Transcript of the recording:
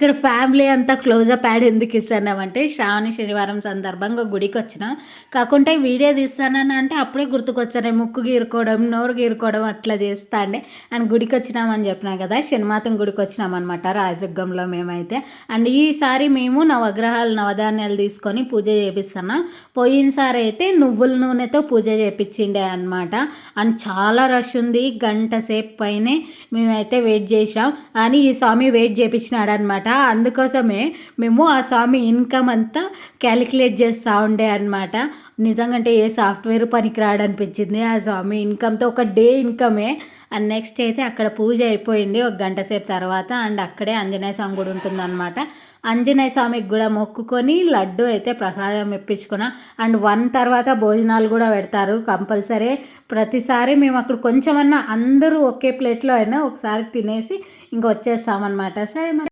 ఇక్కడ ఫ్యామిలీ అంతా closeup add ఎందుకు ఇస్తున్నామంటే శ్రావణ శనివారం సందర్భంగా గుడికి వచ్చినాం. కాకుంటే వీడియో తీస్తానని అంటే అప్పుడే గుర్తుకొచ్చాను, ముక్కు గీరుకోవడం, నోరు గీరుకోవడం అట్లా చేస్తా అండి. అండ్ గుడికి వచ్చినామని చెప్పినా కదా, శనిమాతం గుడికి వచ్చినామన్నమాట రాజదుర్గంలో మేమైతే. అండ్ ఈసారి మేము నవగ్రహాలు నవధాన్యాలు తీసుకొని పూజ చేపిస్తున్నాం. పోయినసారి అయితే నువ్వుల నూనెతో పూజ చేపించిండే అనమాట. అండ్ చాలా రష్ ఉంది, గంట సేపు పైనే మేమైతే వెయిట్ చేసాం. అని ఈ స్వామి వెయిట్ చేపించినాడు అనమాట. అందుకోసమే మేము ఆ స్వామి ఇన్కమ్ అంతా క్యాలిక్యులేట్ చేస్తూ ఉండే అనమాట. నిజంగా అంటే ఏ సాఫ్ట్వేర్ పనికి రాడనిపించింది ఆ స్వామి ఇన్కమ్తో, ఒక డే ఇన్కమే. అండ్ నెక్స్ట్ అయితే అక్కడ పూజ అయిపోయింది ఒక గంట సేపు తర్వాత. అండ్ అక్కడే ఆంజనేయ స్వామి కూడా ఉంటుందన్నమాట. ఆంజనేయ స్వామికి కూడా మొక్కుకొని లడ్డు అయితే ప్రసాదం ఇప్పించుకున్నా. అండ్ 1 తర్వాత భోజనాలు కూడా పెడతారు కంపల్సరీ. ప్రతిసారి మేము అక్కడ కొంచెమన్నా అందరూ ఒకే ప్లేట్లో అయినా ఒకసారి తినేసి ఇంక వచ్చేస్తామన్నమాట. సరే మరి.